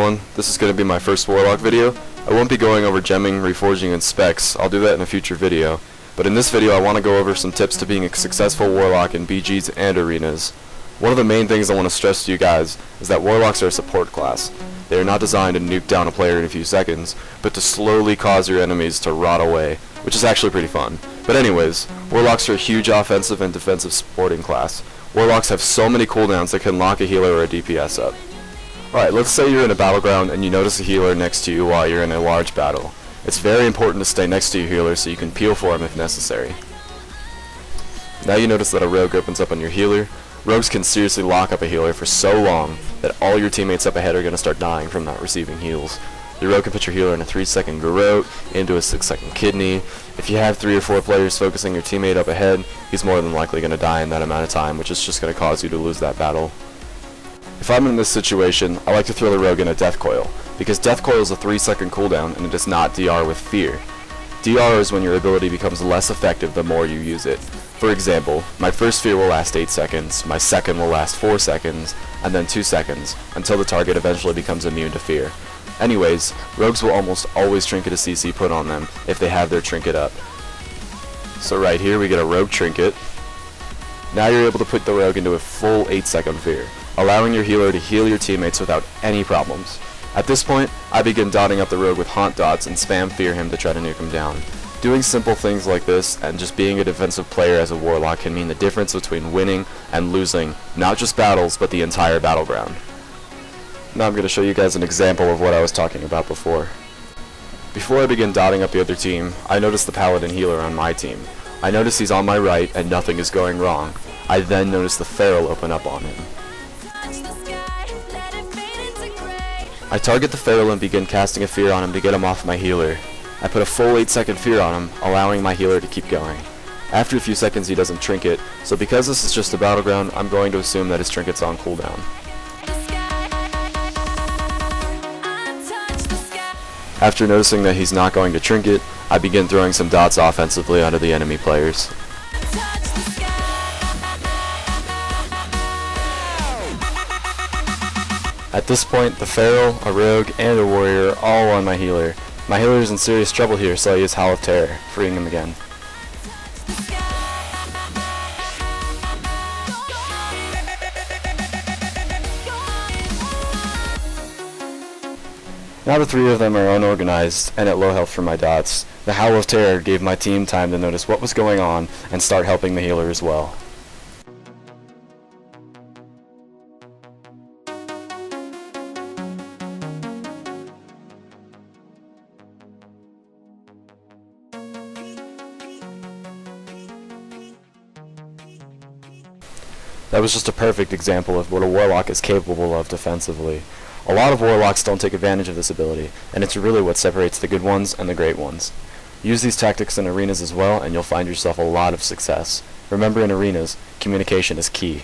everyone, this is going to be my first Warlock video. I won't be going over gemming, reforging, and specs. I'll do that in a future video. But in this video I want to go over some tips to being a successful Warlock in BGs and arenas. One of the main things I want to stress to you guys is that Warlocks are a support class. They are not designed to nuke down a player in a few seconds, but to slowly cause your enemies to rot away, which is actually pretty fun. But anyways, Warlocks are a huge offensive and defensive supporting class. Warlocks have so many cooldowns that can lock a healer or a DPS up. Alright, let's say you're in a battleground and you notice a healer next to you while you're in a large battle. It's very important to stay next to your healer so you can peel for him if necessary. Now you notice that a rogue opens up on your healer. Rogues can seriously lock up a healer for so long that all your teammates up ahead are going to start dying from not receiving heals. Your rogue can put your healer in a 3-second garrote, into a 6-second kidney. If you have 3 or 4 players focusing your teammate up ahead, he's more than likely going to die in that amount of time, which is just going to cause you to lose that battle. If I'm in this situation, I like to throw the rogue in a death coil, because death coil is a 3-second cooldown and it does not DR with fear. DR is when your ability becomes less effective the more you use it. For example, my first fear will last 8 seconds, my second will last 4 seconds, and then 2 seconds, until the target eventually becomes immune to fear. Anyways, rogues will almost always trinket a CC put on them if they have their trinket up. So right here we get a rogue trinket. Now you're able to put the rogue into a full 8-second fear, allowing your healer to heal your teammates without any problems. At this point, I begin dotting up the rogue with haunt dots and spam fear him to try to nuke him down. Doing simple things like this and just being a defensive player as a Warlock can mean the difference between winning and losing, not just battles, but the entire battleground. Now I'm going to show you guys an example of what I was talking about before. Before I begin dotting up the other team, I notice the Paladin healer on my team. I notice he's on my right and nothing is going wrong. I then notice the Feral open up on him. I target the Feral and begin casting a fear on him to get him off my healer. I put a full 8-second fear on him, allowing my healer to keep going. After a few seconds he doesn't trinket, so because this is just a battleground, I'm going to assume that his trinket's on cooldown. After noticing that he's not going to trinket, I begin throwing some dots offensively onto the enemy players. At this point, the Feral, a Rogue, and a Warrior are all on my healer. My healer is in serious trouble here, so I use Howl of Terror, freeing him again. Now the 3 of them are unorganized and at low health from my dots. The Howl of Terror gave my team time to notice what was going on and start helping the healer as well. That was just a perfect example of what a Warlock is capable of defensively. A lot of Warlocks don't take advantage of this ability, and it's really what separates the good ones and the great ones. Use these tactics in arenas as well, and you'll find yourself a lot of success. Remember, in arenas, communication is key.